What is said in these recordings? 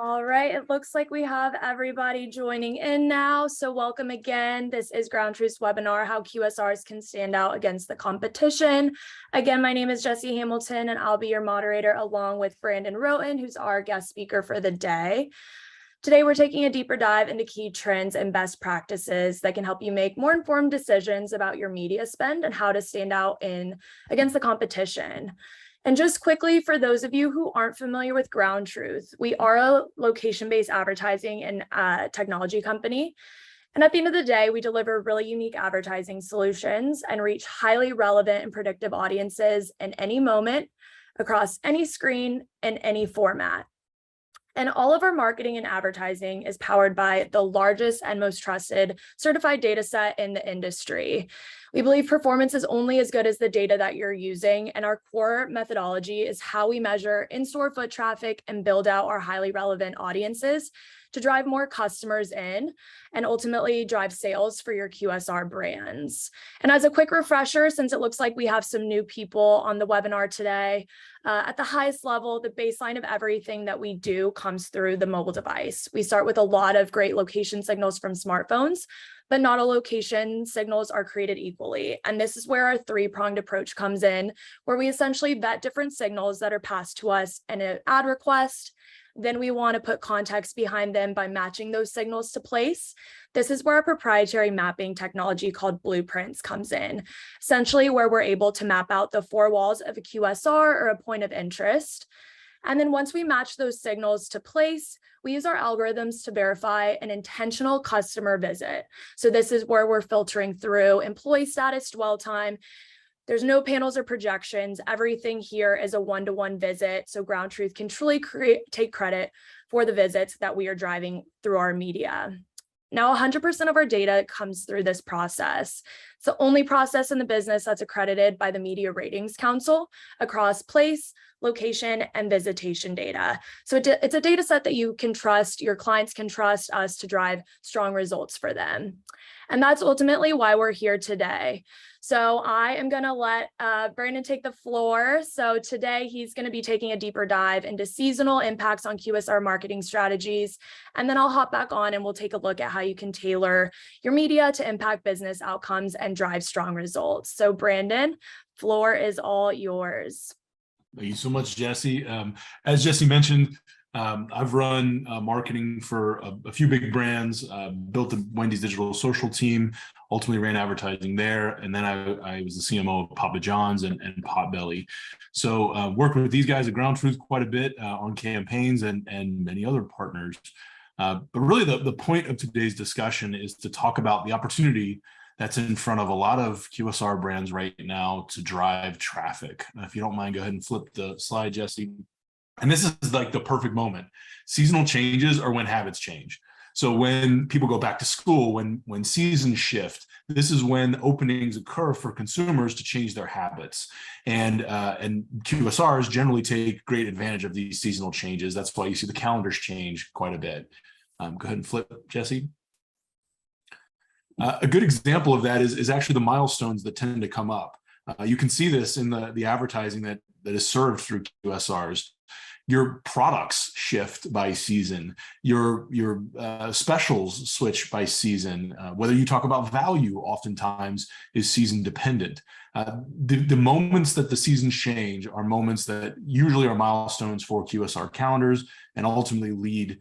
All right, it looks like we have everybody joining in now. So welcome again. This is GroundTruth's webinar, How QSRs Can Stand Out Against the Competition. Again, my name is Jessie Hamilton, and I'll be your moderator along with Brandon Roten, who's our guest speaker for the day. Today, we're taking a deeper dive into key trends and best practices that can help you make more informed decisions about your media spend and how to stand out against the competition. And just quickly, for those of you who aren't familiar with GroundTruth, we are a location-based advertising and technology company. And at the end of the day, we deliver really unique advertising solutions and reach highly relevant and predictive audiences in any moment, across any screen, in any format. And all of our marketing and advertising is powered by the largest and most trusted certified data set in the industry. We believe performance is only as good as the data that you're using, and our core methodology is how we measure in-store foot traffic and build out our highly relevant audiences to drive more customers in and ultimately drive sales for your QSR brands. And as a quick refresher, since it looks like we have some new people on the webinar today, at the highest level, the baseline of everything that we do comes through the mobile device. We start with a lot of great location signals from smartphones, but not all location signals are created equally. And this is where our three-pronged approach comes in, where we essentially vet different signals that are passed to us in an ad request. Then we want to put context behind them by matching those signals to place. This is where our proprietary mapping technology called Blueprints comes in, essentially where we're able to map out the four walls of a QSR or a point of interest. And then once we match those signals to place, we use our algorithms to verify an intentional customer visit. So this is where we're filtering through employee status, dwell time. There's no panels or projections. Everything here is a one-to-one visit. So GroundTruth can truly take credit for the visits that we are driving through our media. Now, 100% of our data comes through this process. It's the only process in the business that's accredited by the Media Ratings Council across place, location, and visitation data. So it's a data set that you can trust, your clients can trust us to drive strong results for them. And that's ultimately why we're here today. So I am going to let Brandon take the floor. So today he's going to be taking a deeper dive into seasonal impacts on QSR marketing strategies. And then I'll hop back on and we'll take a look at how you can tailor your media to impact business outcomes and drive strong results. So Brandon, floor is all yours. Thank you so much, Jessie. As Jessie mentioned, I've run marketing for a few big brands, built the Wendy's digital social team, ultimately ran advertising there. And then I was the CMO of Papa John's and Potbelly. So worked with these guys at GroundTruth quite a bit on campaigns and many other partners. But really the point of today's discussion is to talk about the opportunity that's in front of a lot of QSR brands right now to drive traffic. If you don't mind, go ahead and flip the slide, Jessie. And this is like the perfect moment. Seasonal changes are when habits change. So when people go back to school, when seasons shift, this is when openings occur for consumers to change their habits. And QSRs generally take great advantage of these seasonal changes. That's why you see the calendars change quite a bit. Go ahead and flip, Jessie. A good example of that is actually the milestones that tend to come up. You can see this in the advertising that is served through QSRs. Your products shift by season. Your specials switch by season. Whether you talk about value, oftentimes is season dependent. The moments that the seasons change are moments that usually are milestones for QSR calendars and ultimately lead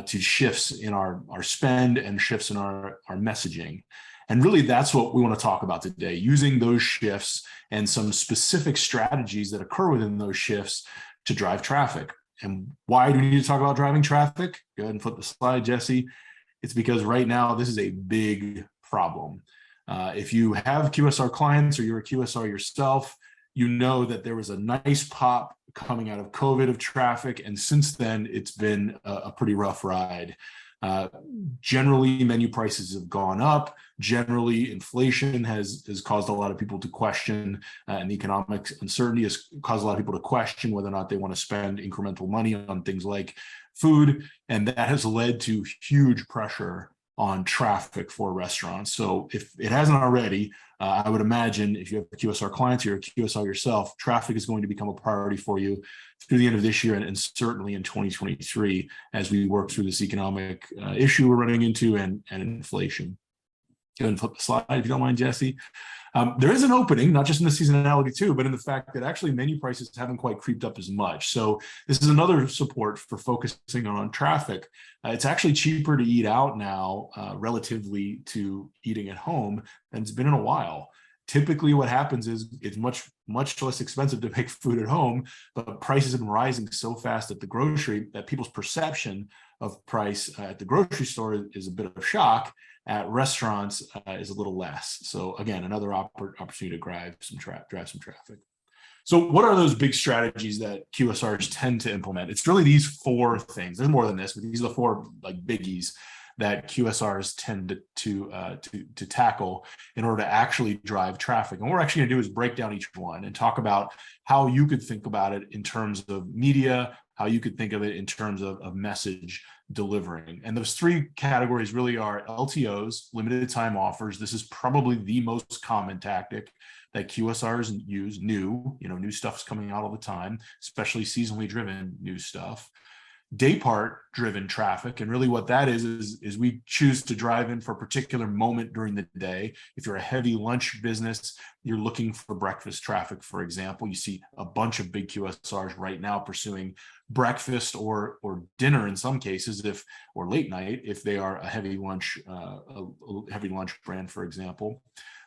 to shifts in our spend and shifts in our messaging. And really, that's what we want to talk about today, using those shifts and some specific strategies that occur within those shifts to drive traffic. And why do we need to talk about driving traffic? Go ahead and flip the slide, Jessie. It's because right now, this is a big problem. If you have QSR clients or you're a QSR yourself, you know that there was a nice pop coming out of COVID of traffic. And since then, it's been a pretty rough ride. Generally, menu prices have gone up. Generally, inflation has caused a lot of people to question, and the economic uncertainty has caused a lot of people to question whether or not they want to spend incremental money on things like food. And that has led to huge pressure on traffic for restaurants. So if it hasn't already, I would imagine if you have QSR clients, you're a QSR yourself, traffic is going to become a priority for you through the end of this year and certainly in 2023 as we work through this economic issue we're running into and inflation. Go ahead and flip the slide if you don't mind, Jesse. There is an opening, not just in the seasonality too, but in the fact that actually menu prices haven't quite creeped up as much. So this is another support for focusing on traffic. It's actually cheaper to eat out now relatively to eating at home than it's been in a while. Typically what happens is it's much less expensive to make food at home, but prices have been rising so fast at the grocery that people's perception of price at the grocery store is a bit of shock. At restaurants is a little less. So again, another opportunity to drive some traffic. So what are those big strategies that QSRs tend to implement? It's really these four things. There's more than this, but these are the four like biggies that QSRs tend to tackle in order to actually drive traffic. And what we're actually going to do is break down each one and talk about how you could think about it in terms of media, how you could think of it in terms of message delivering. And those three categories really are LTOs, limited time offers. This is probably the most common tactic that QSRs use. New stuff's coming out all the time, especially seasonally driven new stuff. Day part driven traffic, and really what that is we choose to drive in for a particular moment during the day. If you're a heavy lunch business, you're looking for breakfast traffic, for example. You see a bunch of big QSRs right now pursuing breakfast or dinner in some cases, or late night if they are a heavy lunch brand, for example.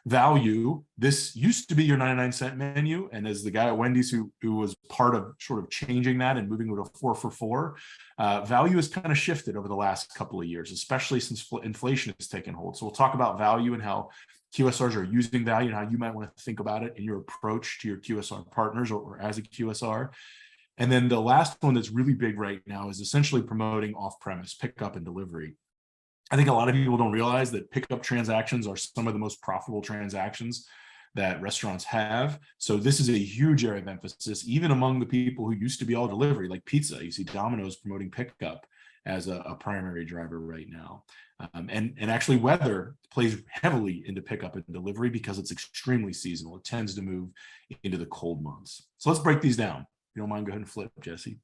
Value, this used to be your 99-cent menu, and as the guy at Wendy's who was part of sort of changing that and moving to a 4 for $4, value has kind of shifted over the last couple of years, especially since inflation has taken hold. So we'll talk about value and how QSRs are using value and how you might want to think about it in your approach to your QSR partners or as a QSR. And then the last one that's really big right now is essentially promoting off-premise pickup and delivery. I think a lot of people don't realize that pickup transactions are some of the most profitable transactions that restaurants have. So this is a huge area of emphasis, even among the people who used to be all delivery, like pizza. You see Domino's promoting pickup as a primary driver right now. And actually weather plays heavily into pickup and delivery because it's extremely seasonal. It tends to move into the cold months. So let's break these down. If you don't mind, go ahead and flip, Jesse.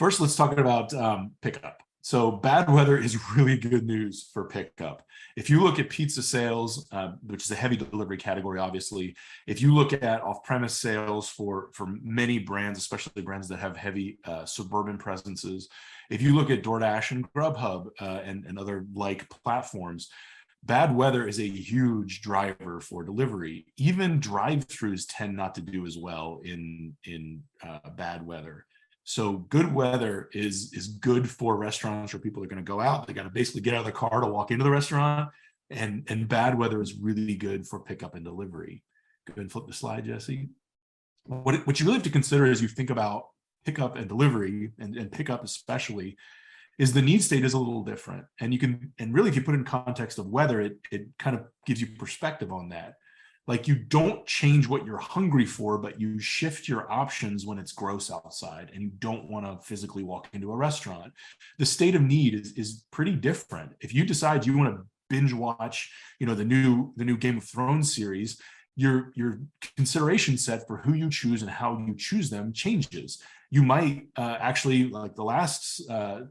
First, let's talk about pickup. So bad weather is really good news for pickup. If you look at pizza sales, which is a heavy delivery category, obviously, if you look at off-premise sales for many brands, especially brands that have heavy suburban presences, if you look at DoorDash and Grubhub and other like platforms, bad weather is a huge driver for delivery. Even drive-throughs tend not to do as well in bad weather. So good weather is good for restaurants where people are going to go out. They got to basically get out of the car to walk into the restaurant. And bad weather is really good for pickup and delivery. Go ahead and flip the slide, Jesse. What you really have to consider as you think about pickup and delivery, and pickup especially, is the need state is a little different. And really, if you put it in context of weather, it kind of gives you perspective on that. Like, you don't change what you're hungry for, but you shift your options when it's gross outside and you don't want to physically walk into a restaurant. The state of need is pretty different. If you decide you want to binge watch, the new Game of Thrones series, your consideration set for who you choose and how you choose them changes. You might actually, like the last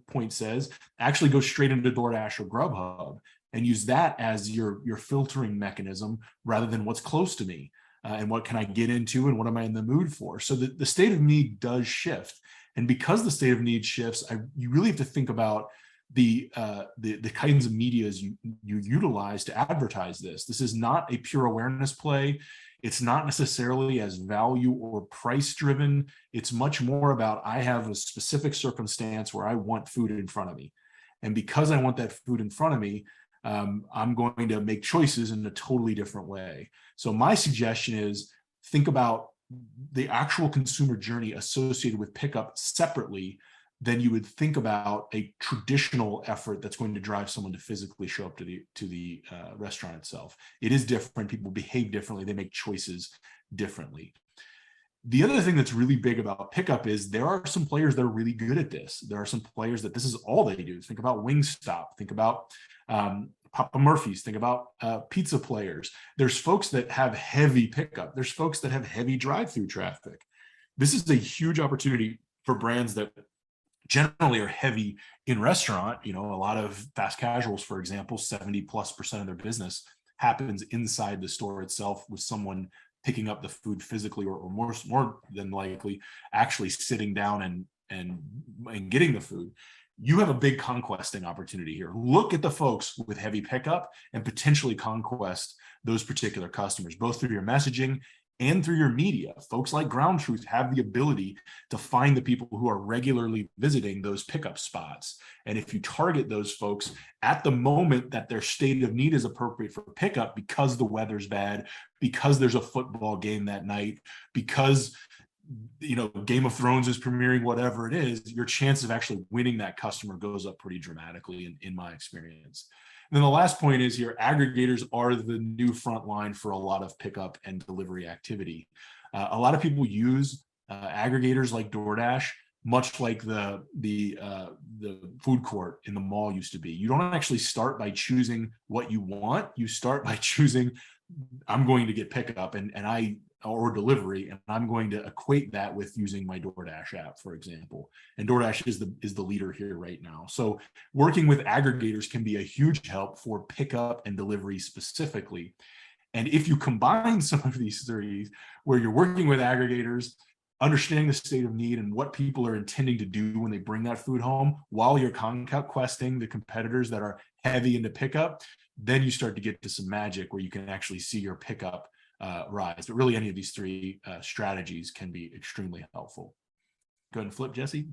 point says, actually go straight into DoorDash or Grubhub and use that as your filtering mechanism rather than what's close to me and what can I get into and what am I in the mood for. So the state of need does shift. And because the state of need shifts, you really have to think about the kinds of medias you utilize to advertise this. This is not a pure awareness play. It's not necessarily as value or price driven. It's much more about, I have a specific circumstance where I want food in front of me. And because I want that food in front of me, I'm going to make choices in a totally different way. So my suggestion is think about the actual consumer journey associated with pickup separately than you would think about a traditional effort that's going to drive someone to physically show up to the restaurant itself. It is different. People behave differently. They make choices differently. The other thing that's really big about pickup is there are some players that are really good at this. There are some players that this is all they do. Think about Wingstop, think about Papa Murphy's, think about pizza players. There's folks that have heavy pickup. There's folks that have heavy drive-through traffic. This is a huge opportunity for brands that generally are heavy in restaurant. A lot of fast casuals, for example, 70+% of their business happens inside the store itself with someone picking up the food physically, or more than likely actually sitting down and getting the food. You have a big conquesting opportunity here. Look at the folks with heavy pickup and potentially conquest those particular customers, both through your messaging and through your media. Folks like GroundTruth have the ability to find the people who are regularly visiting those pickup spots. And if you target those folks at the moment that their state of need is appropriate for pickup, because the weather's bad, because there's a football game that night, because Game of Thrones is premiering, whatever it is, your chance of actually winning that customer goes up pretty dramatically in my experience. And then the last point is here, aggregators are the new front line for a lot of pickup and delivery activity. A lot of people use aggregators like DoorDash, much like the food court in the mall used to be. You don't actually start by choosing what you want. You start by choosing, I'm going to get pickup or delivery, and I'm going to equate that with using my DoorDash app, for example. And DoorDash is the leader here right now. So working with aggregators can be a huge help for pickup and delivery specifically. And if you combine some of these three, where you're working with aggregators, understanding the state of need and what people are intending to do when they bring that food home, while you're conquesting the competitors that are heavy into pickup, then you start to get to some magic where you can actually see your pickup rise. But really, any of these three strategies can be extremely helpful. Go ahead and flip, Jesse.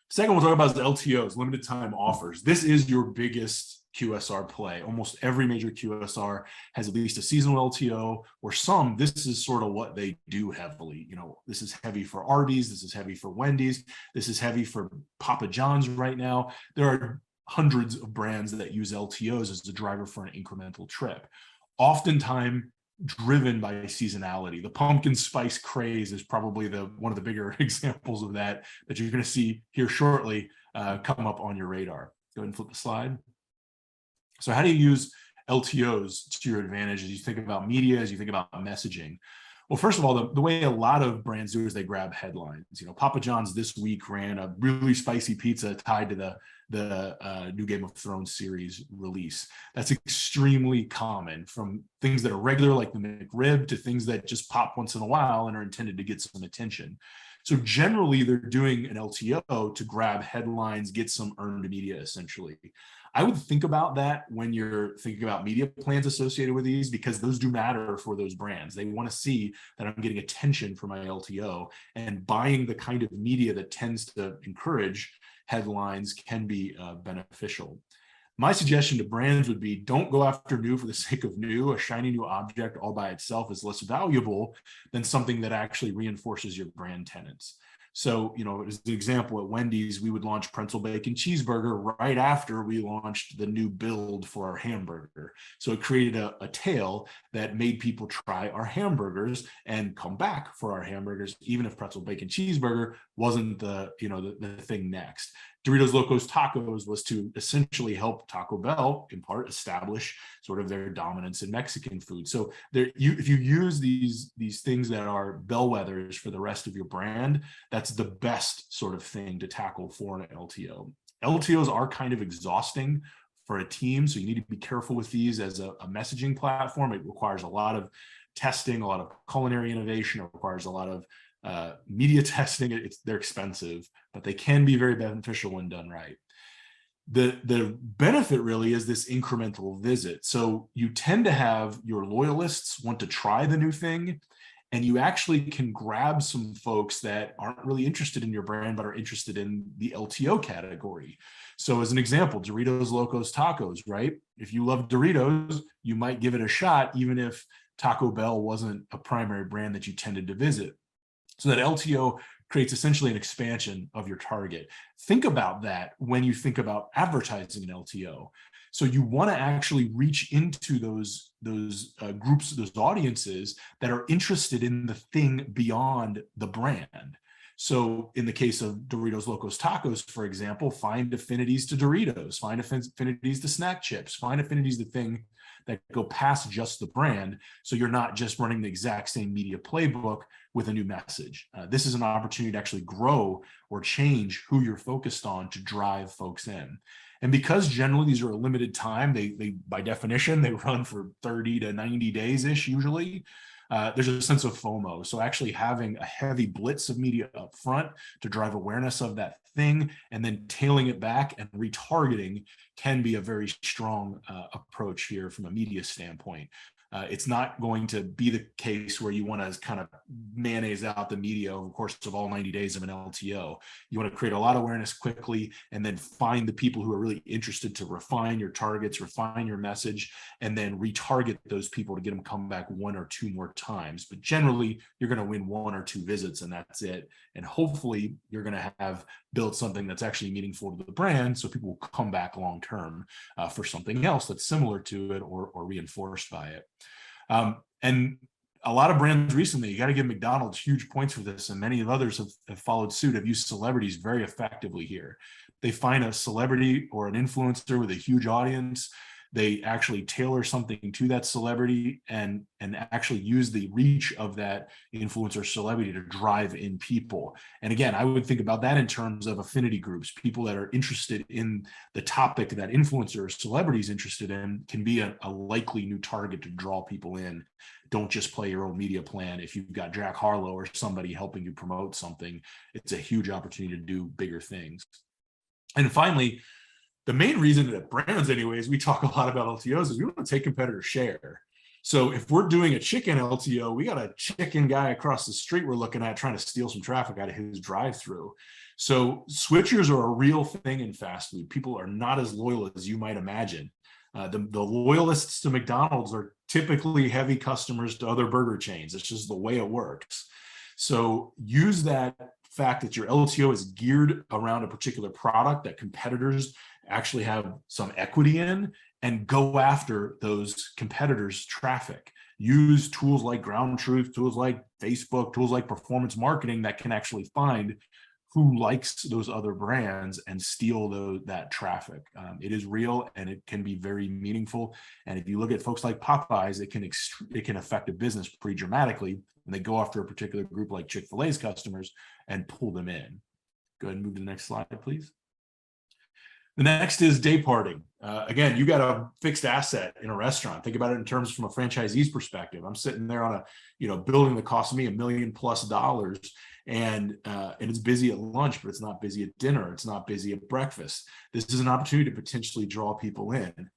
Second, we'll talk about the LTOs, limited time offers. This is your biggest QSR play. Almost every major QSR has at least a seasonal LTO, or some. This is sort of what they do heavily. This is heavy for Arby's. This is heavy for Wendy's. This is heavy for Papa John's right now. There are hundreds of brands that use LTOs as a driver for an incremental trip. Oftentimes driven by seasonality. The pumpkin spice craze is probably one of the bigger examples of that you're going to see here shortly come up on your radar. Go ahead and flip the slide. So how do you use LTOs to your advantage as you think about media, as you think about messaging? Well, first of all, the way a lot of brands do is they grab headlines. Papa John's this week ran a really spicy pizza tied to the new Game of Thrones series release. That's extremely common, from things that are regular like the McRib to things that just pop once in a while and are intended to get some attention. So generally, they're doing an LTO to grab headlines, get some earned media, essentially. I would think about that when you're thinking about media plans associated with these, because those do matter for those brands. They want to see that I'm getting attention for my LTO, and buying the kind of media that tends to encourage headlines can be beneficial. My suggestion to brands would be, don't go after new for the sake of new. A shiny new object all by itself is less valuable than something that actually reinforces your brand tenets. So, as an example, at Wendy's, we would launch pretzel bacon cheeseburger right after we launched the new build for our hamburger. So it created a tail that made people try our hamburgers and come back for our hamburgers, even if pretzel bacon cheeseburger wasn't the thing next. Doritos Locos Tacos was to essentially help Taco Bell, in part, establish sort of their dominance in Mexican food. So if you use these things that are bellwethers for the rest of your brand, that's the best sort of thing to tackle for an LTO. LTOs are kind of exhausting for a team, so you need to be careful with these as a messaging platform. It requires a lot of testing, a lot of culinary innovation. It requires a lot of media testing. They're expensive, but they can be very beneficial when done right. The benefit really is this incremental visit. So you tend to have your loyalists want to try the new thing, and you actually can grab some folks that aren't really interested in your brand, but are interested in the LTO category. So as an example, Doritos Locos Tacos, right? If you love Doritos, you might give it a shot, even if Taco Bell wasn't a primary brand that you tended to visit. So that LTO creates essentially an expansion of your target. Think about that when you think about advertising an LTO. So you want to actually reach into those groups, those audiences that are interested in the thing beyond the brand. So in the case of Doritos Locos Tacos, for example, find affinities to Doritos, find affinities to snack chips, find affinities to thing that go past just the brand. So you're not just running the exact same media playbook with a new message. This is an opportunity to actually grow or change who you're focused on to drive folks in. And because generally these are a limited time, they by definition, they run for 30 to 90 days-ish usually. There's a sense of FOMO. So actually having a heavy blitz of media up front to drive awareness of that thing and then tailing it back and retargeting can be a very strong approach here from a media standpoint. It's not going to be the case where you want to kind of mayonnaise out the media over the course of all 90 days of an LTO. You want to create a lot of awareness quickly and then find the people who are really interested to refine your targets, refine your message, and then retarget those people to get them come back one or two more times. But generally, you're going to win one or two visits and that's it. And hopefully you're going to have built something that's actually meaningful to the brand so people will come back long term for something else that's similar to it or reinforced by it. And a lot of brands recently, you got to give McDonald's huge points for this, and many of others have followed suit, have used celebrities very effectively here. They find a celebrity or an influencer with a huge audience. They actually tailor something to that celebrity and actually use the reach of that influencer celebrity to drive in people. And again, I would think about that in terms of affinity groups. People that are interested in the topic that influencer or celebrity is interested in can be a likely new target to draw people in. Don't just play your own media plan. If you've got Jack Harlow or somebody helping you promote something, it's a huge opportunity to do bigger things. And finally, the main reason that brands, anyways, we talk a lot about LTOs is we want to take competitor share. So if we're doing a chicken LTO, we got a chicken guy across the street we're looking at trying to steal some traffic out of his drive-through. So switchers are a real thing in fast food. People are not as loyal as you might imagine. The loyalists to McDonald's are typically heavy customers to other burger chains. It's just the way it works. So use that fact that your LTO is geared around a particular product that competitors actually have some equity in and go after those competitors' traffic. Use tools like GroundTruth, tools like Facebook, tools like performance marketing that can actually find who likes those other brands and steal that traffic. It is real and it can be very meaningful. And if you look at folks like Popeyes, it can affect a business pretty dramatically when they go after a particular group like Chick-fil-A's customers and pull them in. Go ahead and move to the next slide, please. The next is day parting. Again, you got a fixed asset in a restaurant. Think about it in terms from a franchisee's perspective. I'm sitting there on a building that cost me $1 million+ and it's busy at lunch, but it's not busy at dinner. It's not busy at breakfast. This is an opportunity to potentially draw people in.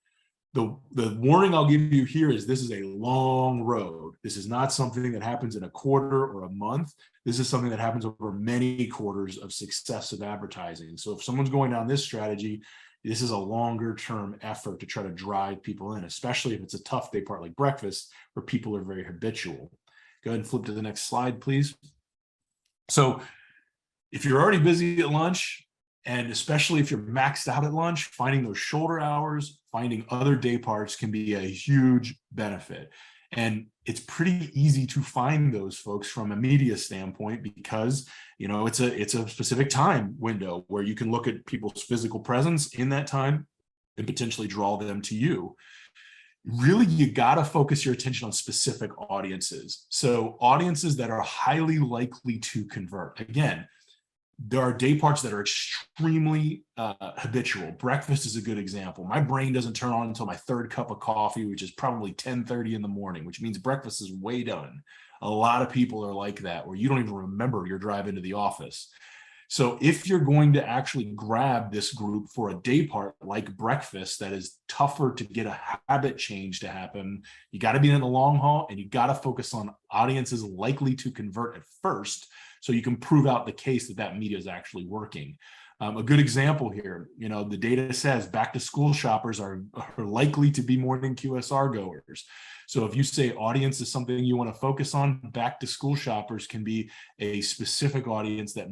The warning I'll give you here is this is a long road. This is not something that happens in a quarter or a month. This is something that happens over many quarters of successive advertising. So if someone's going down this strategy, this is a longer term effort to try to drive people in, especially if it's a tough day part like breakfast where people are very habitual. Go ahead and flip to the next slide, please. So if you're already busy at lunch, and especially if you're maxed out at lunch, finding those shoulder hours, finding other day parts can be a huge benefit. And it's pretty easy to find those folks from a media standpoint because it's a specific time window where you can look at people's physical presence in that time and potentially draw them to you. Really, you got to focus your attention on specific audiences. So audiences that are highly likely to convert. Again, there are day parts that are extremely habitual. Breakfast is a good example. My brain doesn't turn on until my third cup of coffee, which is probably 10:30 in the morning, which means breakfast is way done. A lot of people are like that, where you don't even remember your drive into the office. So if you're going to actually grab this group for a day part like breakfast that is tougher to get a habit change to happen, you got to be in the long haul and you got to focus on audiences likely to convert at first so you can prove out the case that media is actually working. A good example here, the data says back to school shoppers are likely to be morning QSR goers. So if you say audience is something you want to focus on, back to school shoppers can be a specific audience that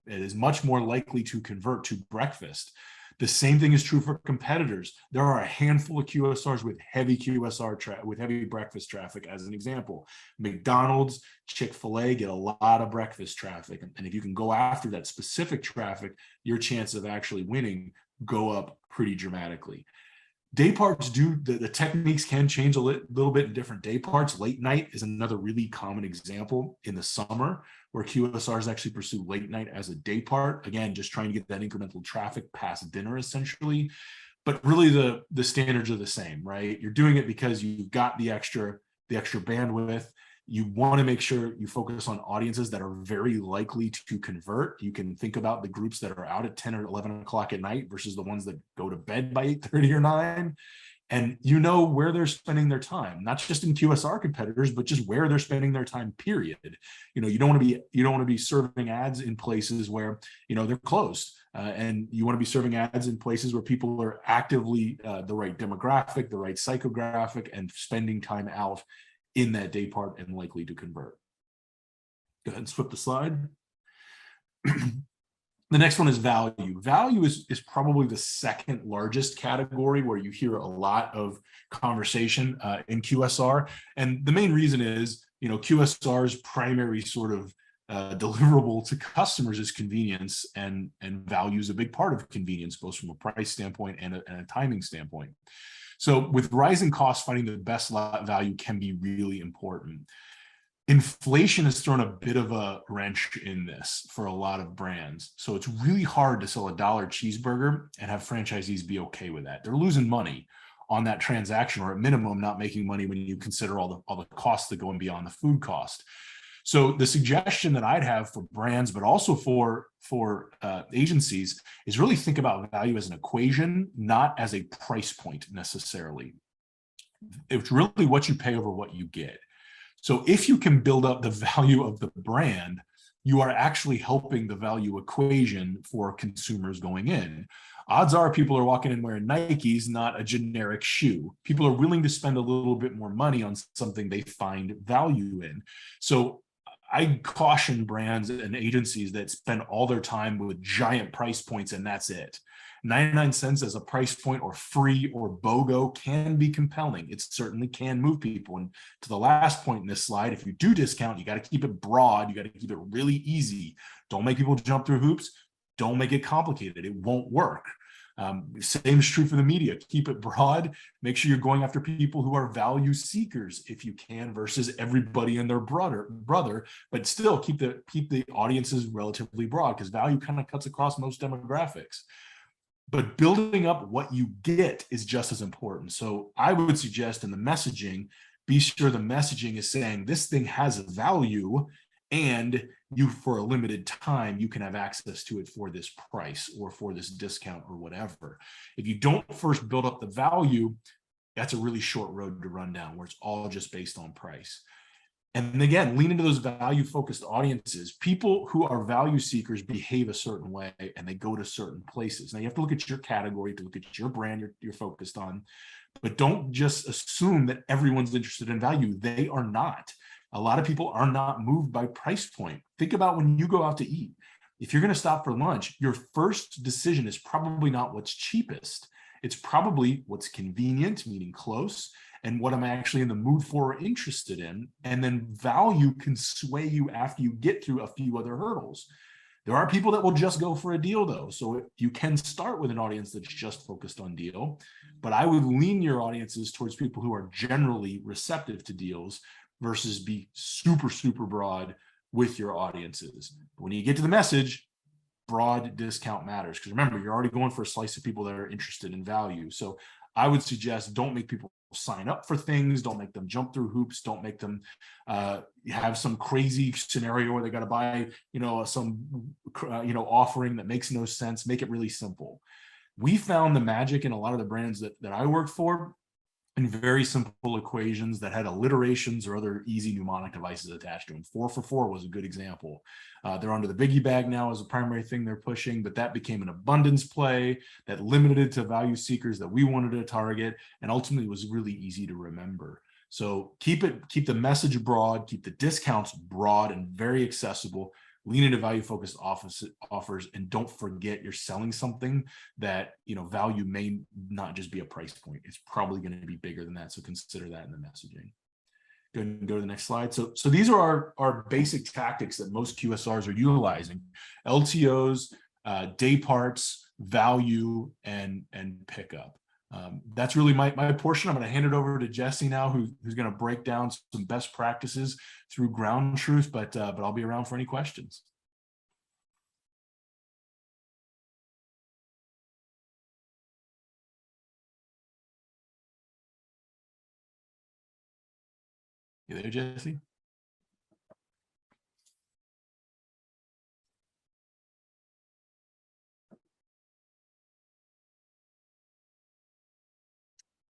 is much more likely to convert to breakfast. The same thing is true for competitors. There are a handful of QSRs with heavy with heavy breakfast traffic, as an example. McDonald's, Chick-fil-A get a lot of breakfast traffic. And if you can go after that specific traffic, your chance of actually winning go up pretty dramatically. Day parts the techniques can change a little bit in different day parts. Late night is another really common example in the summer where QSRs actually pursue late night as a day part. Again, just trying to get that incremental traffic past dinner essentially. But really the standards are the same, right? You're doing it because you've got the extra bandwidth. You want to make sure you focus on audiences that are very likely to convert. You can think about the groups that are out at 10 or 11 o'clock at night versus the ones that go to bed by 8:30 or 9. And you know where they're spending their time, not just in QSR competitors, but just where they're spending their time, period. You don't want to be serving ads in places where, they're closed. And you want to be serving ads in places where people are actively the right demographic, the right psychographic, and spending time out in that day part and likely to convert. Go ahead and flip the slide. The next one is value. Value is probably the second largest category where you hear a lot of conversation in QSR. And the main reason is, QSR's primary sort of deliverable to customers is convenience, and value is a big part of convenience, both from a price standpoint and a timing standpoint. So with rising costs, finding the best value can be really important. Inflation has thrown a bit of a wrench in this for a lot of brands. So it's really hard to sell a $1 cheeseburger and have franchisees be okay with that. They're losing money on that transaction, or at minimum, not making money when you consider all the costs that go in beyond the food cost. So the suggestion that I'd have for brands, but also for agencies, is really think about value as an equation, not as a price point necessarily. It's really what you pay over what you get. So if you can build up the value of the brand, you are actually helping the value equation for consumers going in. Odds are people are walking in wearing Nikes, not a generic shoe. People are willing to spend a little bit more money on something they find value in. So I caution brands and agencies that spend all their time with giant price points and that's it. 99 cents as a price point, or free or BOGO, can be compelling. It certainly can move people. And to the last point in this slide, if you do discount, you got to keep it broad. You got to keep it really easy. Don't make people jump through hoops. Don't make it complicated. It won't work. Same is true for the media. Keep it broad. Make sure you're going after people who are value seekers if you can, versus everybody and their brother. But still keep the audiences relatively broad, because value kind of cuts across most demographics. But building up what you get is just as important. So I would suggest in the messaging, be sure the messaging is saying this thing has a value, and you, for a limited time, you can have access to it for this price or for this discount or whatever. If you don't first build up the value, that's a really short road to run down, where it's all just based on price. And again, lean into those value-focused audiences. People who are value seekers behave a certain way, and they go to certain places. Now, you have to look at your category, to look at your brand you're focused on, but don't just assume that everyone's interested in value. They are not. A lot of people are not moved by price point. Think about when you go out to eat. If you're going to stop for lunch, your first decision is probably not what's cheapest. It's probably what's convenient, meaning close, and what I'm actually in the mood for or interested in. And then value can sway you after you get through a few other hurdles. There are people that will just go for a deal, though. So you can start with an audience that's just focused on deal, but I would lean your audiences towards people who are generally receptive to deals versus be super, super broad with your audiences. But when you get to the message, broad discount matters, because remember, you're already going for a slice of people that are interested in value. So I would suggest don't make people sign up for things. Don't make them jump through hoops. Don't make them have some crazy scenario where they got to buy, some, offering that makes no sense. Make it really simple. We found the magic in a lot of the brands that I worked for in very simple equations that had alliterations or other easy mnemonic devices attached to them. 4 for $4 was a good example. They're under the biggie bag now as a primary thing they're pushing, but that became an abundance play that limited it to value seekers that we wanted to target, and ultimately was really easy to remember. So keep the message broad, keep the discounts broad and very accessible, lean into value focused offers, and don't forget you're selling something that, value may not just be a price point. It's probably going to be bigger than that. So consider that in the messaging. Go to the next slide. So these are our basic tactics that most QSRs are utilizing: LTOs, day parts, value, and pickup. That's really my portion. I'm going to hand it over to Jesse now, who's going to break down some best practices through GroundTruth, but I'll be around for any questions. You there, Jesse?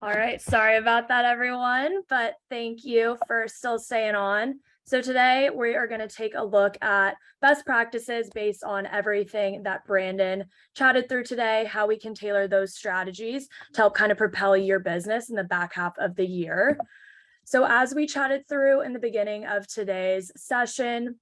All right, sorry about that, everyone, but thank you for still staying on. So today we are going to take a look at best practices based on everything that Brandon chatted through today, how we can tailor those strategies to help kind of propel your business in the back half of the year. So as we chatted through in the beginning of today's session,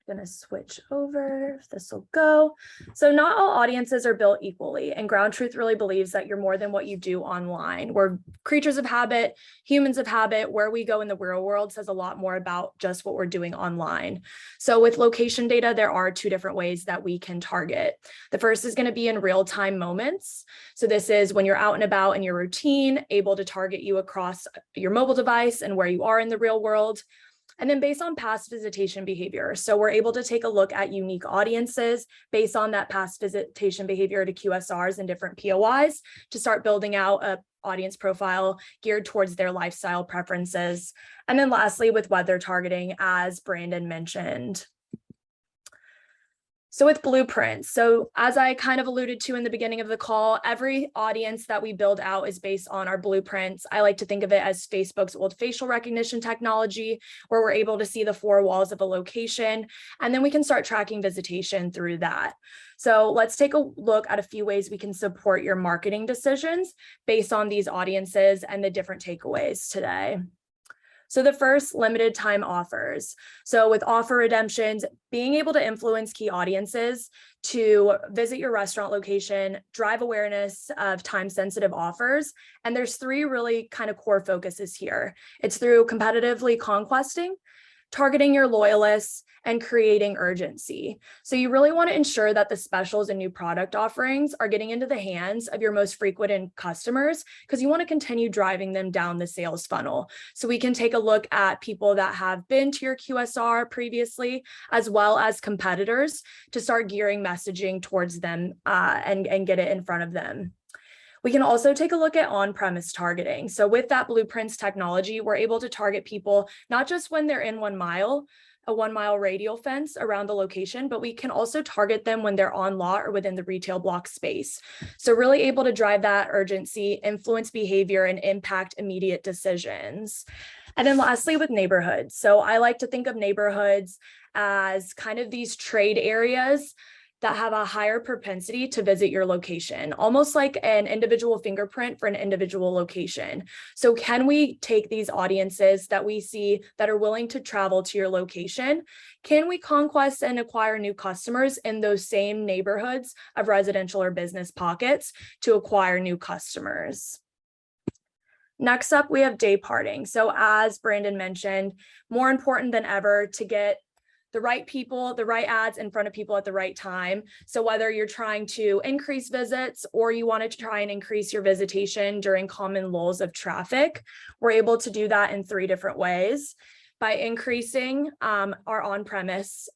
I'm going to switch over if this will go. So not all audiences are built equally, and GroundTruth really believes that you're more than what you do online. We're creatures of habit, humans of habit. Where we go in the real world says a lot more about just what we're doing online. So with location data, there are two different ways that we can target. The first is going to be in real-time moments. So this is when you're out and about in your routine, able to target you across your mobile device and where you are in the real world. And then based on past visitation behavior. So we're able to take a look at unique audiences based on that past visitation behavior to QSRs and different POIs to start building out a audience profile geared towards their lifestyle preferences. And then lastly, with weather targeting, as Brandon mentioned. So with blueprints, so as I kind of alluded to in the beginning of the call, every audience that we build out is based on our blueprints. I like to think of it as Facebook's old facial recognition technology, where we're able to see the four walls of a location, and then we can start tracking visitation through that. So let's take a look at a few ways we can support your marketing decisions based on these audiences and the different takeaways today. So the first, limited time offers. So with offer redemptions, being able to influence key audiences to visit your restaurant location, drive awareness of time-sensitive offers. And there's three really kind of core focuses here. It's through competitively conquesting, targeting your loyalists, and creating urgency. So you really want to ensure that the specials and new product offerings are getting into the hands of your most frequent customers, because you want to continue driving them down the sales funnel. So we can take a look at people that have been to your QSR previously, as well as competitors, to start gearing messaging towards them and get it in front of them. We can also take a look at on-premise targeting. So with that blueprints technology, we're able to target people not just when they're in 1 mile, a 1 mile radial fence around the location, but we can also target them when they're on lot or within the retail block space. So really able to drive that urgency, influence behavior, and impact immediate decisions. And then lastly, with neighborhoods. So I like to think of neighborhoods as kind of these trade areas that have a higher propensity to visit your location, almost like an individual fingerprint for an individual location. So can we take these audiences that we see that are willing to travel to your location? Can we conquest and acquire new customers in those same neighborhoods of residential or business pockets to acquire new customers? Next up, we have day parting. So as Brandon mentioned, more important than ever to get the right people, the right ads in front of people at the right time. So whether you're trying to increase visits or you want to try and increase your visitation during common lulls of traffic, we're able to do that in 3 different ways. By increasing our on-premise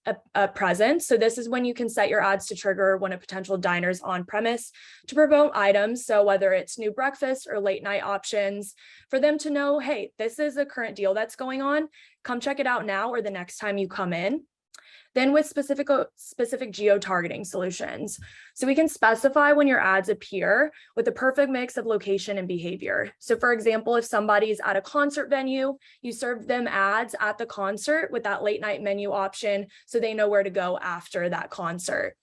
presence. So this is when you can set your ads to trigger when a potential diner's on-premise to promote items. So whether it's new breakfast or late night options, for them to know, hey, this is a current deal that's going on. Come check it out now or the next time you come in. Then with specific geo-targeting solutions. So we can specify when your ads appear with the perfect mix of location and behavior. So for example, if somebody's at a concert venue, you serve them ads at the concert with that late night menu option so they know where to go after that concert.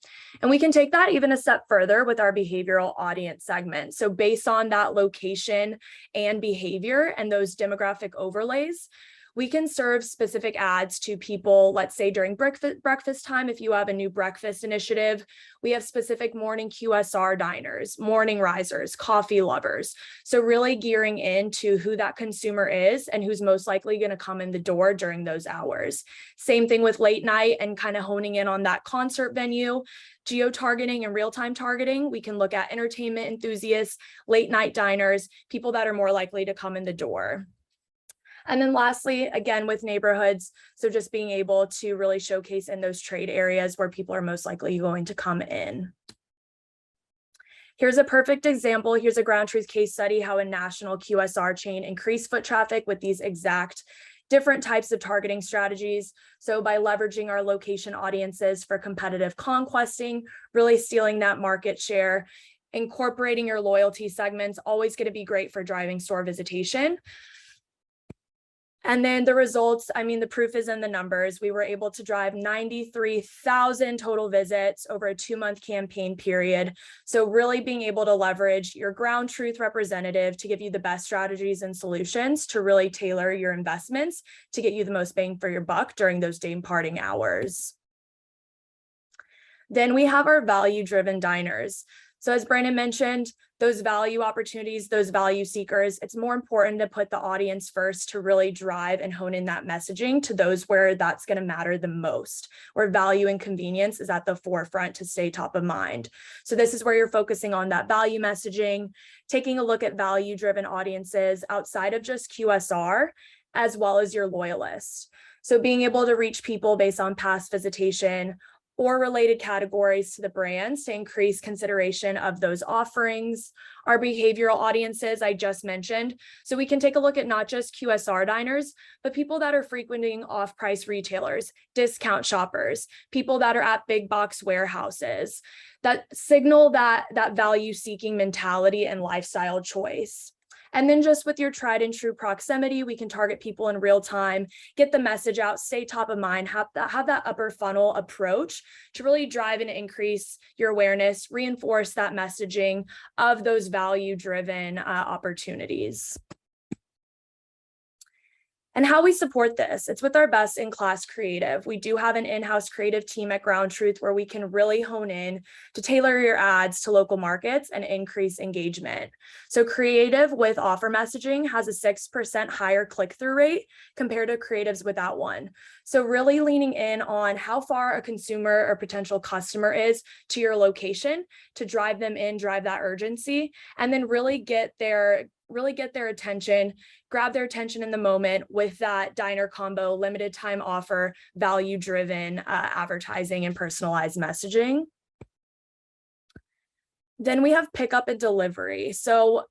And we can take that even a step further with our behavioral audience segment. So based on that location and behavior and those demographic overlays, we can serve specific ads to people, let's say during breakfast time. If you have a new breakfast initiative, we have specific morning QSR diners, morning risers, coffee lovers. So really gearing into who that consumer is and who's most likely going to come in the door during those hours. Same thing with late night and kind of honing in on that concert venue. Geo-targeting and real-time targeting, we can look at entertainment enthusiasts, late night diners, people that are more likely to come in the door. And then lastly, again, with neighborhoods, so just being able to really showcase in those trade areas where people are most likely going to come in. Here's a perfect example. Here's a GroundTruth case study, how a national QSR chain increased foot traffic with these exact different types of targeting strategies. So by leveraging our location audiences for competitive conquesting, really stealing that market share, incorporating your loyalty segments, always going to be great for driving store visitation. And then the results, I mean, the proof is in the numbers. We were able to drive 93,000 total visits over a 2-month campaign period. So really being able to leverage your GroundTruth representative to give you the best strategies and solutions to really tailor your investments to get you the most bang for your buck during those day parting hours. Then we have our value-driven diners. So as Brandon mentioned, those value opportunities, those value seekers, it's more important to put the audience first to really drive and hone in that messaging to those where that's going to matter the most, where value and convenience is at the forefront to stay top of mind. So this is where you're focusing on that value messaging, taking a look at value-driven audiences outside of just QSR, as well as your loyalists. So being able to reach people based on past visitation or related categories to the brands to increase consideration of those offerings. Our behavioral audiences I just mentioned. So we can take a look at not just QSR diners, but people that are frequenting off-price retailers, discount shoppers, people that are at big box warehouses, that signal that value-seeking mentality and lifestyle choice. And then just with your tried and true proximity, we can target people in real time, get the message out, stay top of mind, have that upper funnel approach to really drive and increase your awareness, reinforce that messaging of those value-driven opportunities. And how we support this, it's with our best-in-class creative. We do have an in-house creative team at GroundTruth where we can really hone in to tailor your ads to local markets and increase engagement. So creative with offer messaging has a 6% higher click-through rate compared to creatives without one. So really leaning in on how far a consumer or potential customer is to your location to drive them in, drive that urgency, and then really get their attention, grab their attention in the moment with that diner combo, limited time offer, value-driven advertising and personalized messaging. Then we have pickup and delivery. So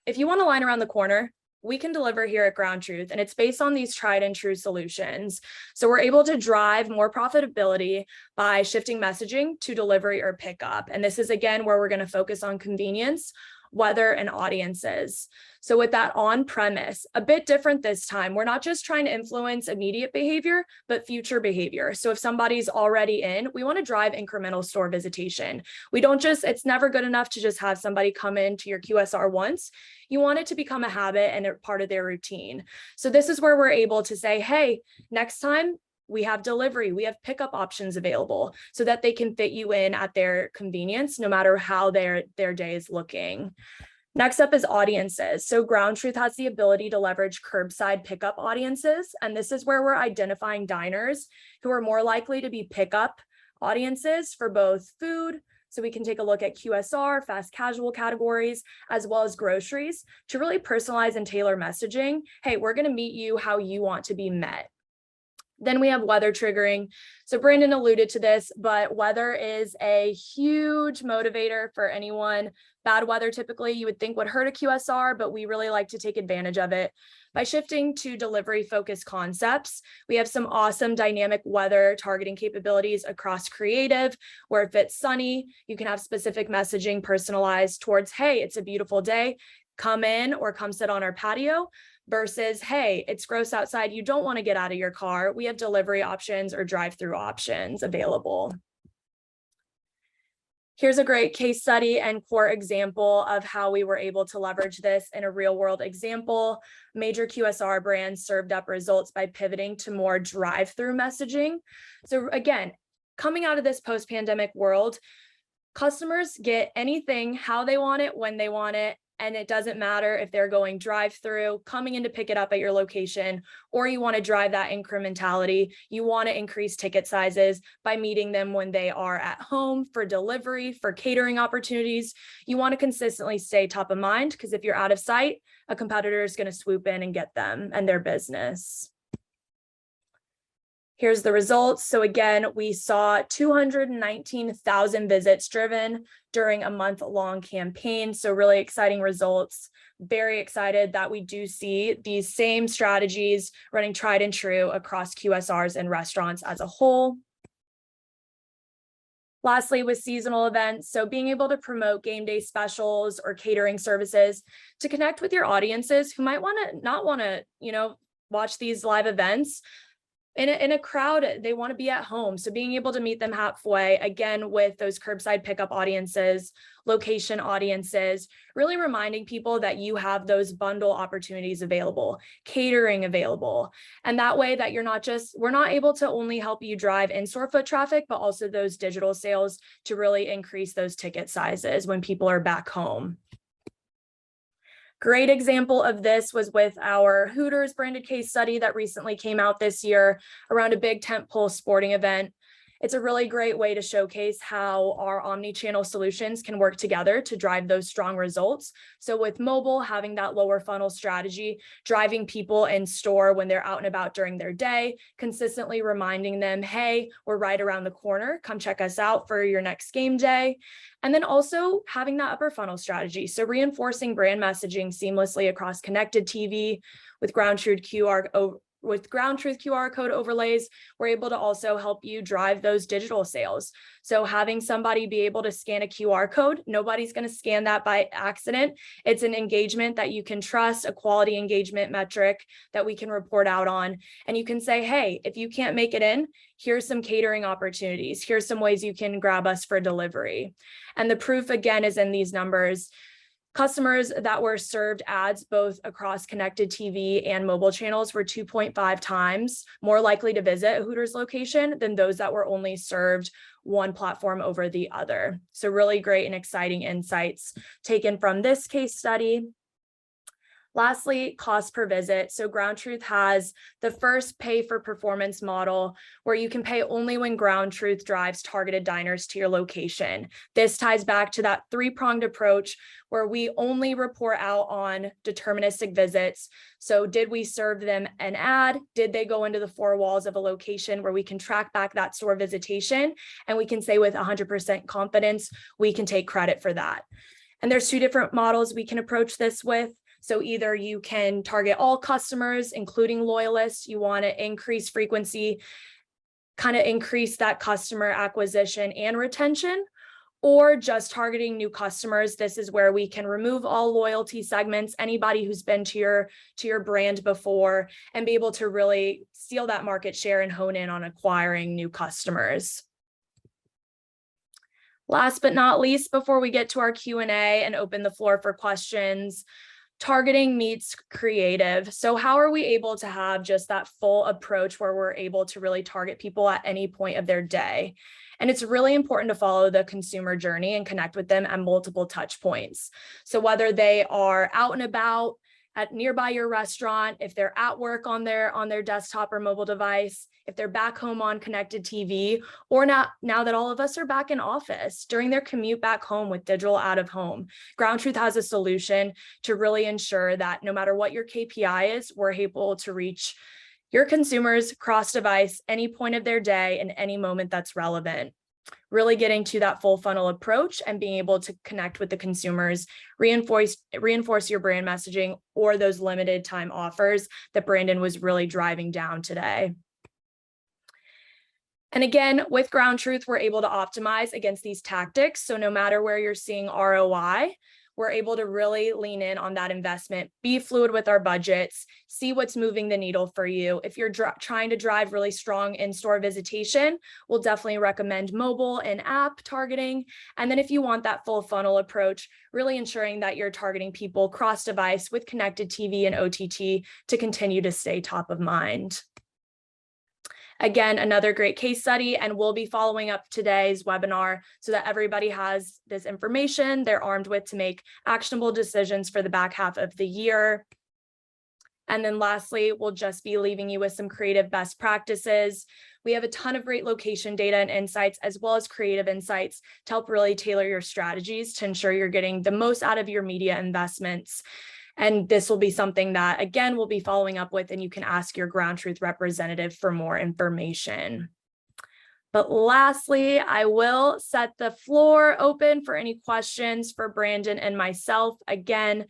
if you want to line around the corner, we can deliver here at GroundTruth, and it's based on these tried and true solutions. So we're able to drive more profitability by shifting messaging to delivery or pickup. And this is, again, where we're going to focus on convenience, weather, and audiences. So with that on premise, a bit different this time, we're not just trying to influence immediate behavior, but future behavior. So if somebody's already in, we want to drive incremental store visitation. We don't just, it's never good enough to just have somebody come into your QSR once. You want it to become a habit and a part of their routine. So this is where we're able to say, hey, next time, we have delivery, we have pickup options available so that they can fit you in at their convenience, no matter how their day is looking. Next up is audiences. So GroundTruth has the ability to leverage curbside pickup audiences. And this is where we're identifying diners who are more likely to be pickup audiences for both food. So we can take a look at QSR, fast casual categories, as well as groceries to really personalize and tailor messaging. Hey, we're going to meet you how you want to be met. Then we have weather triggering. So Brandon alluded to this, but weather is a huge motivator for anyone. Bad weather typically you would think would hurt a QSR, but we really like to take advantage of it. By shifting to delivery-focused concepts, we have some awesome dynamic weather targeting capabilities across creative, where if it's sunny, you can have specific messaging personalized towards, hey, it's a beautiful day, come in or come sit on our patio, versus, hey, it's gross outside, you don't want to get out of your car. We have delivery options or drive-through options available. Here's a great case study and core example of how we were able to leverage this in a real world example. Major QSR brands served up results by pivoting to more drive-through messaging. So again, coming out of this post-pandemic world, customers get anything how they want it, when they want it, and it doesn't matter if they're going drive-through, coming in to pick it up at your location, or you want to drive that incrementality. You want to increase ticket sizes by meeting them when they are at home for delivery, for catering opportunities. You want to consistently stay top of mind, because if you're out of sight, a competitor is going to swoop in and get them and their business. Here's the results. So again, we saw 219,000 visits driven during a month-long campaign. So really exciting results. Very excited that we do see these same strategies running tried and true across QSRs and restaurants as a whole. Lastly, with seasonal events, so being able to promote game day specials or catering services to connect with your audiences who might not want to, watch these live events. In a crowd, they want to be at home. So being able to meet them halfway, again, with those curbside pickup audiences, location audiences, really reminding people that you have those bundle opportunities available, catering available. And that way that we're not able to only help you drive in-store foot traffic, but also those digital sales to really increase those ticket sizes when people are back home. Great example of this was with our Hooters branded case study that recently came out this year around a big tentpole sporting event. It's a really great way to showcase how our omni-channel solutions can work together to drive those strong results. So with mobile, having that lower funnel strategy, driving people in store when they're out and about during their day, consistently reminding them, hey, we're right around the corner, come check us out for your next game day. And then also having that upper funnel strategy. So reinforcing brand messaging seamlessly across connected TV with GroundTruth QR code overlays, we're able to also help you drive those digital sales. So having somebody be able to scan a QR code, nobody's going to scan that by accident. It's an engagement that you can trust, a quality engagement metric that we can report out on. And you can say, hey, if you can't make it in, here's some catering opportunities. Here's some ways you can grab us for delivery. And the proof, again, is in these numbers. Customers that were served ads both across connected TV and mobile channels were 2.5 times more likely to visit a Hooters location than those that were only served one platform over the other. So really great and exciting insights taken from this case study. Lastly, cost per visit. So GroundTruth has the first pay for performance model where you can pay only when GroundTruth drives targeted diners to your location. This ties back to that three-pronged approach where we only report out on deterministic visits. So did we serve them an ad? Did they go into the four walls of a location where we can track back that store visitation? And we can say with 100% confidence, we can take credit for that. And there's two different models we can approach this with. So either you can target all customers, including loyalists, you want to increase frequency, kind of increase that customer acquisition and retention, or just targeting new customers. This is where we can remove all loyalty segments, anybody who's been to your brand before, and be able to really steal that market share and hone in on acquiring new customers. Last but not least, before we get to our Q&A and open the floor for questions, targeting meets creative. So how are we able to have just that full approach where we're able to really target people at any point of their day? And it's really important to follow the consumer journey and connect with them at multiple touch points. So whether they are out and about at nearby your restaurant, if they're at work on their desktop or mobile device, if they're back home on connected TV, or now that all of us are back in office during their commute back home with digital out of home, GroundTruth has a solution to really ensure that no matter what your KPI is, we're able to reach your consumers cross device any point of their day and any moment that's relevant. Really getting to that full funnel approach and being able to connect with the consumers, reinforce your brand messaging or those limited time offers that Brandon was really driving down today. And again, with GroundTruth, we're able to optimize against these tactics. So no matter where you're seeing ROI, we're able to really lean in on that investment, be fluid with our budgets, see what's moving the needle for you. If you're trying to drive really strong in-store visitation, we'll definitely recommend mobile and app targeting. And then if you want that full funnel approach, really ensuring that you're targeting people cross-device with connected TV and OTT to continue to stay top of mind. Again, another great case study, and we'll be following up today's webinar so that everybody has this information they're armed with to make actionable decisions for the back half of the year. And then lastly, we'll just be leaving you with some creative best practices. We have a ton of great location data and insights, as well as creative insights to help really tailor your strategies to ensure you're getting the most out of your media investments. And this will be something that, again, we'll be following up with, and you can ask your GroundTruth representative for more information. But lastly, I will set the floor open for any questions for Brandon and myself. Again,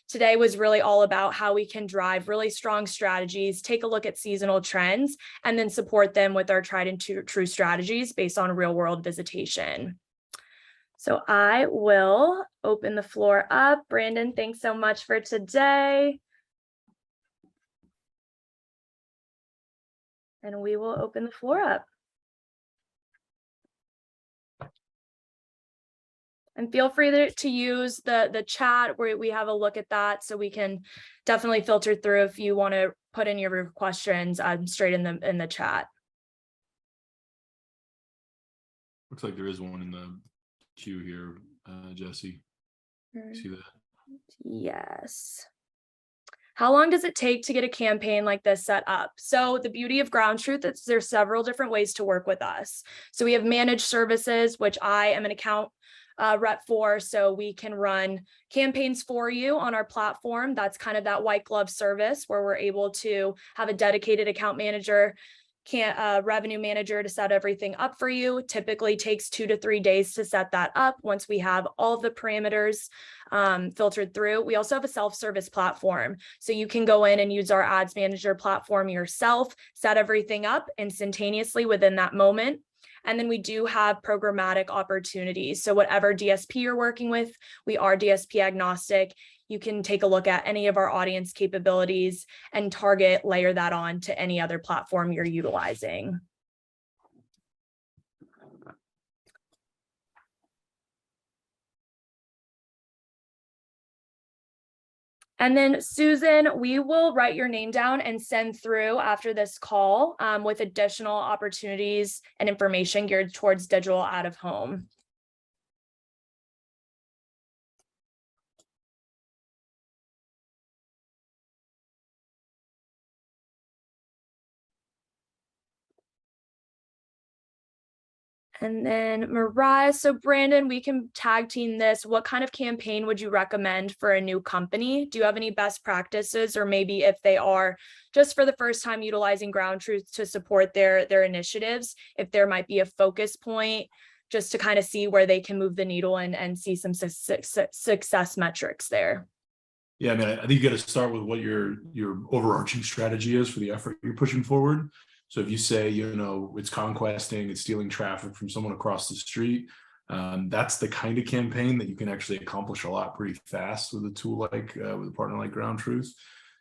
today was really all about how we can drive really strong strategies, take a look at seasonal trends, and then support them with our tried and true strategies based on real world visitation. So I will open the floor up. Brandon, thanks so much for today. And we will open the floor up. And feel free to use the chat where we have a look at that, so we can definitely filter through if you want to put in your questions straight in the chat. Looks like there is one in the queue here, Jesse. See that? Yes. How long does it take to get a campaign like this set up? So the beauty of GroundTruth is there's several different ways to work with us. So we have managed services, which I am an account rep for, so we can run campaigns for you on our platform. That's kind of that white glove service where we're able to have a dedicated account manager, revenue manager to set everything up for you. Typically takes 2 to 3 days to set that up once we have all of the parameters filtered through. We also have a self-service platform, so you can go in and use our ads manager platform yourself, set everything up instantaneously within that moment. And then we do have programmatic opportunities. So whatever DSP you're working with, we are DSP agnostic. You can take a look at any of our audience capabilities and layer that on to any other platform you're utilizing. And then Susan, we will write your name down and send through after this call with additional opportunities and information geared towards digital out of home. And then Mariah, so Brandon, we can tag team this. What kind of campaign would you recommend for a new company? Do you have any best practices, or maybe if they are just for the first time utilizing GroundTruth to support their initiatives, if there might be a focus point just to kind of see where they can move the needle and see some success metrics there? Yeah, I mean, I think you got to start with what your overarching strategy is for the effort you're pushing forward. So if you say, it's conquesting, it's stealing traffic from someone across the street, that's the kind of campaign that you can actually accomplish a lot pretty fast with a tool like with a partner like GroundTruth.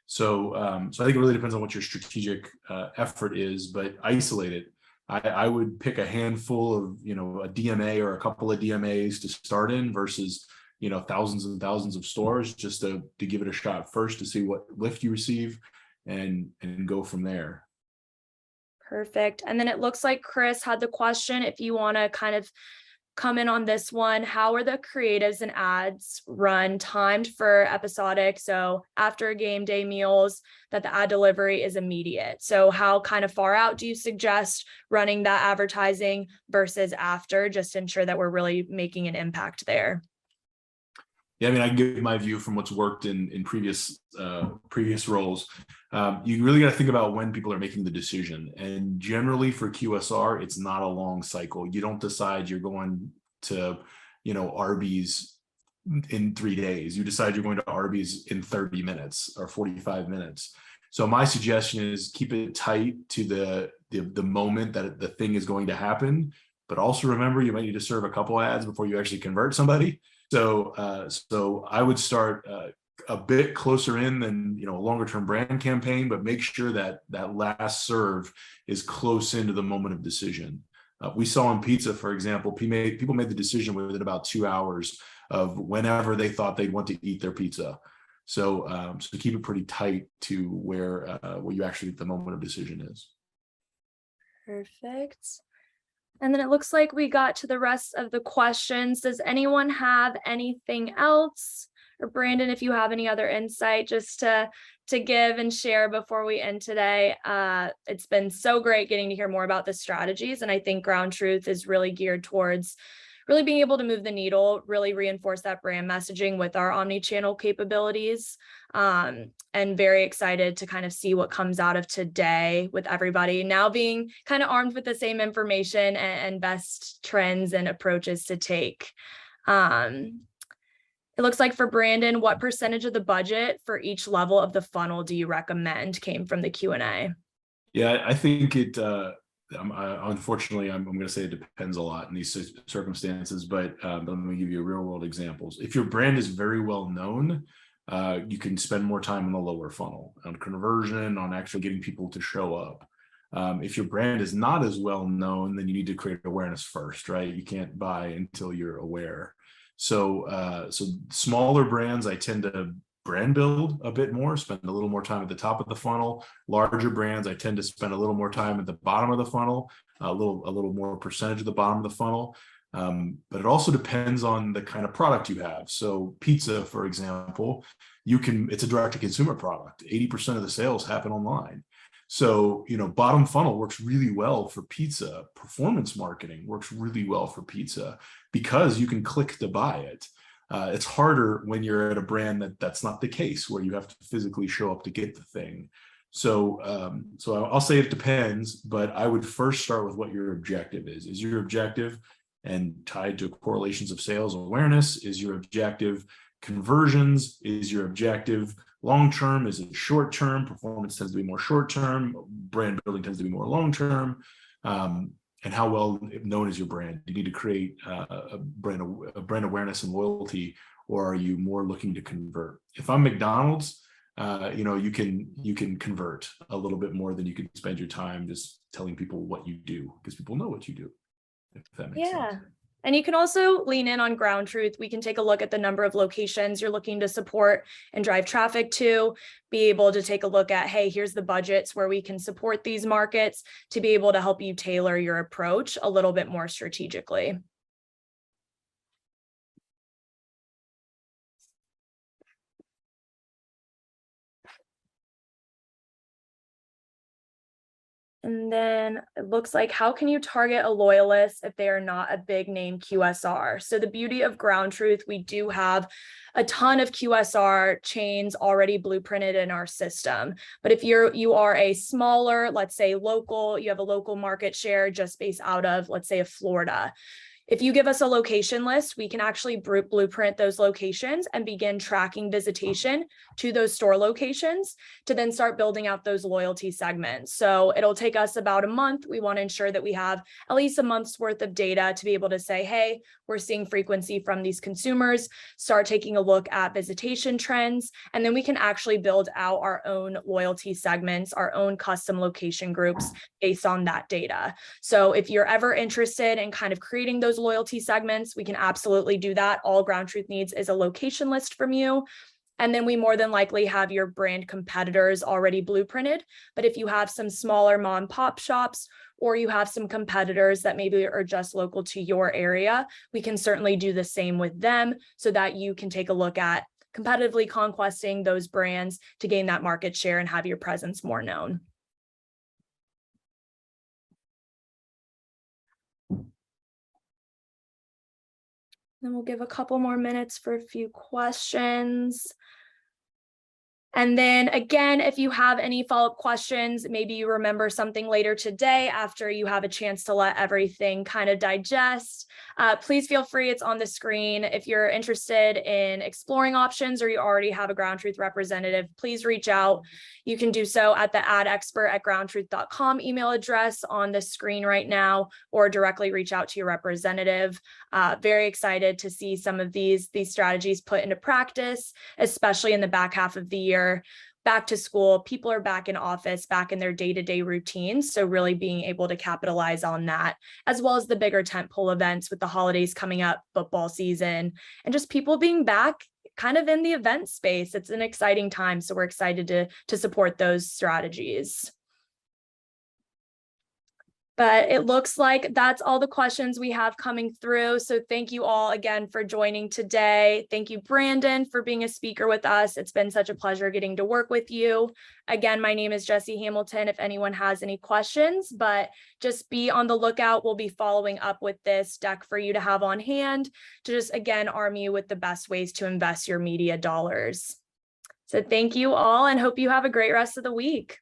So I think it really depends on what your strategic effort is, but isolate it. I would pick a handful of, a DMA or a couple of DMAs to start in versus, thousands and thousands of stores, just to give it a shot first to see what lift you receive and go from there. Perfect. And then it looks like Chris had the question, if you want to kind of come in on this one, how are the creatives and ads run timed for episodic? So after game day meals, that the ad delivery is immediate. So how kind of far out do you suggest running that advertising versus after, just to ensure that we're really making an impact there? Yeah, I mean, I can give my view from what's worked in previous roles. You really got to think about when people are making the decision. And generally for QSR, it's not a long cycle. You don't decide you're going to, Arby's in 3 days. You decide you're going to Arby's in 30 minutes or 45 minutes. So my suggestion is keep it tight to the moment that the thing is going to happen. but also remember you might need to serve a couple ads before you actually convert somebody. So I would start a bit closer in than a longer term brand campaign, but make sure that that last serve is close into the moment of decision. We saw in pizza, for example, people made the decision within about 2 hours of whenever they thought they'd want to eat their pizza. So keep it pretty tight to where you actually the moment of decision is. Perfect. And then it looks like we got to the rest of the questions. Does anyone have anything else? Or Brandon, if you have any other insight just to give and share before we end today. It's been so great getting to hear more about the strategies. And I think GroundTruth is really geared towards really being able to move the needle, really reinforce that brand messaging with our omni-channel capabilities. And very excited to kind of see what comes out of today with everybody now being kind of armed with the same information and best trends and approaches to take. It looks like for Brandon, what percentage of the budget for each level of the funnel do you recommend came from the Q&A? Yeah, I think it, unfortunately, I'm going to say it depends a lot in these circumstances, but let me give you real world examples. If your brand is very well known, you can spend more time on the lower funnel, on conversion, on actually getting people to show up. If your brand is not as well known, then you need to create awareness first, right? You can't buy until you're aware. So smaller brands, I tend to brand build a bit more, spend a little more time at the top of the funnel. Larger brands, I tend to spend a little more time at the bottom of the funnel, a little more percentage of the bottom of the funnel. But it also depends on the kind of product you have. So pizza, for example, it's a direct to consumer product. 80% of the sales happen online. So, bottom funnel works really well for pizza. Performance marketing works really well for pizza because you can click to buy it. It's harder when you're at a brand that's not the case, where you have to physically show up to get the thing. So I'll say it depends, but I would first start with what your objective is. Is your objective and tied to correlations of sales awareness? Is your objective conversions? Is your objective long-term? Is it short-term? Performance tends to be more short-term. Brand building tends to be more long-term. And how well known is your brand? Do you need to create a brand awareness and loyalty, or are you more looking to convert? If I'm McDonald's, you can convert a little bit more than you can spend your time just telling people what you do, because people know what you do. If that makes sense. And you can also lean in on GroundTruth. We can take a look at the number of locations you're looking to support and drive traffic to, be able to take a look at, hey, here's the budgets where we can support these markets, to be able to help you tailor your approach a little bit more strategically. And then it looks like, how can you target a loyalist if they are not a big name QSR? So the beauty of GroundTruth, we do have a ton of QSR chains already blueprinted in our system. But if you are a smaller, let's say local, you have a local market share just based out of, let's say, Florida. If you give us a location list, we can actually blueprint those locations and begin tracking visitation to those store locations to then start building out those loyalty segments. So it'll take us about a month. We want to ensure that we have at least a month's worth of data to be able to say, hey, we're seeing frequency from these consumers, start taking a look at visitation trends, and then we can actually build out our own loyalty segments, our own custom location groups based on that data. So if you're ever interested in kind of creating those loyalty segments, we can absolutely do that. All GroundTruth needs is a location list from you. And then we more than likely have your brand competitors already blueprinted. But if you have some smaller mom and pop shops, or you have some competitors that maybe are just local to your area, we can certainly do the same with them so that you can take a look at competitively conquesting those brands to gain that market share and have your presence more known. Then we'll give a couple more minutes for a few questions. And then again, if you have any follow-up questions, maybe you remember something later today after you have a chance to let everything kind of digest, please feel free, it's on the screen. If you're interested in exploring options or you already have a GroundTruth representative, please reach out. You can do so at the adexpert@groundtruth.com email address on the screen right now, or directly reach out to your representative. Very excited to see some of these strategies put into practice, especially in the back half of the year. Back to school, people are back in office, back in their day-to-day routines. So really being able to capitalize on that, as well as the bigger tentpole events with the holidays coming up, football season, and just people being back kind of in the event space. It's an exciting time. So we're excited to support those strategies. But it looks like that's all the questions we have coming through. So thank you all again for joining today. Thank you, Brandon, for being a speaker with us. It's been such a pleasure getting to work with you. Again, my name is Jessie Hamilton if anyone has any questions, but just be on the lookout. We'll be following up with this deck for you to have on hand to just, again, arm you with the best ways to invest your media dollars. So thank you all and hope you have a great rest of the week.